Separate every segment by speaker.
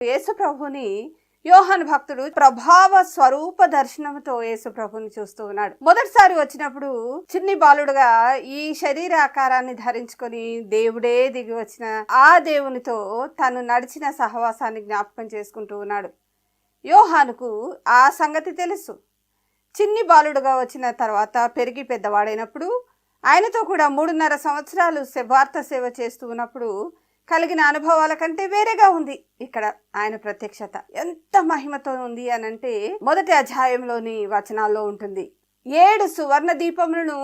Speaker 1: యేసు ప్రభుని యోహాను భక్తుడు ప్రభావ స్వరూప దర్శనంతో యేసు ప్రభుని చూస్తూ ఉన్నాడు. మొదటిసారి వచ్చినప్పుడు చిన్ని బాలుడుగా ఈ శరీర ఆకారాన్ని ధరించుకొని దేవుడే దిగి వచ్చిన ఆ దేవునితో తను నడిచిన సహవాసాన్ని జ్ఞాపకం చేసుకుంటూ ఉన్నాడు. యోహానుకు ఆ సంగతి తెలుసు. చిన్ని బాలుడుగా వచ్చిన తర్వాత పెరిగి పెద్దవాడైనప్పుడు ఆయనతో కూడా 3.5 సంవత్సరాలు వార్త సేవ చేస్తూ ఉన్నప్పుడు కలిగిన అనుభవాల కంటే వేరేగా ఉంది. ఇక్కడ ఆయన ప్రత్యక్షత ఎంత మహిమతో ఉంది అనంటే మొదటి అధ్యాయంలోని వచనాల్లో ఉంటుంది. 7 సువర్ణ దీపములను,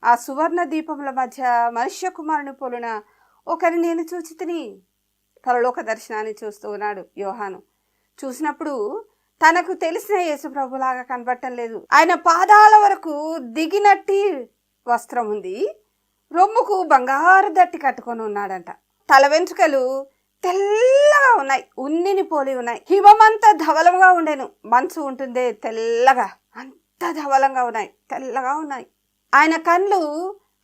Speaker 1: ఆ సువర్ణ దీపముల మధ్య మనుష్య కుమారుని పోలిన ఒకరిని నేను చూచితిని. పరలోక దర్శనాన్ని చూస్తూ ఉన్నాడు యోహాను. చూసినప్పుడు తనకు తెలిసిన యేసు ప్రభులాగా కనబడటం లేదు. ఆయన పాదాల వరకు దిగినట్టి వస్త్రం ఉంది. రొమ్ముకు బంగారు దట్టి కట్టుకొని ఉన్నాడంట. తల వెంట్రుకలు తెల్లగా ఉన్నాయి, ఉన్నిని పోలి ఉన్నాయి. హిమమంతా ధవలంగా ఉండేను. మంచు ఉంటుందే తెల్లగా, అంత ధవలంగా ఉన్నాయి, తెల్లగా ఉన్నాయి. ఆయన కళ్ళు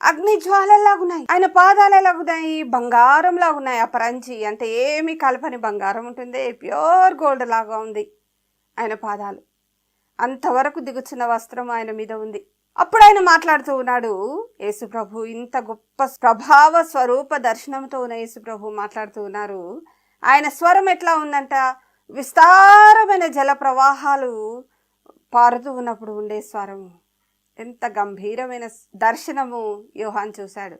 Speaker 1: అగ్ని జ్వాలలాగున్నాయి. ఆయన పాదాలు ఎలాగున్నాయి? బంగారం లాగున్నాయి. ఆ పరంచి అంటే ఏమి కలపని బంగారం ఉంటుంది, ప్యూర్ గోల్డ్ లాగా ఉంది ఆయన పాదాలు. అంతవరకు దిగుచున్న వస్త్రం ఆయన మీద ఉంది. అప్పుడు ఆయన మాట్లాడుతూ ఉన్నాడు. యేసు ప్రభు ఇంత గొప్ప ప్రభావ స్వరూప దర్శనంతో ఉన్న యేసు ప్రభు మాట్లాడుతూ ఉన్నారు. ఆయన స్వరం ఎట్లా ఉందంట? విస్తారమైన జల ప్రవాహాలు పారుతూ ఉన్నప్పుడు ఉండే స్వరం. ఎంత గంభీరమైన దర్శనము యోహాను చూశాడు.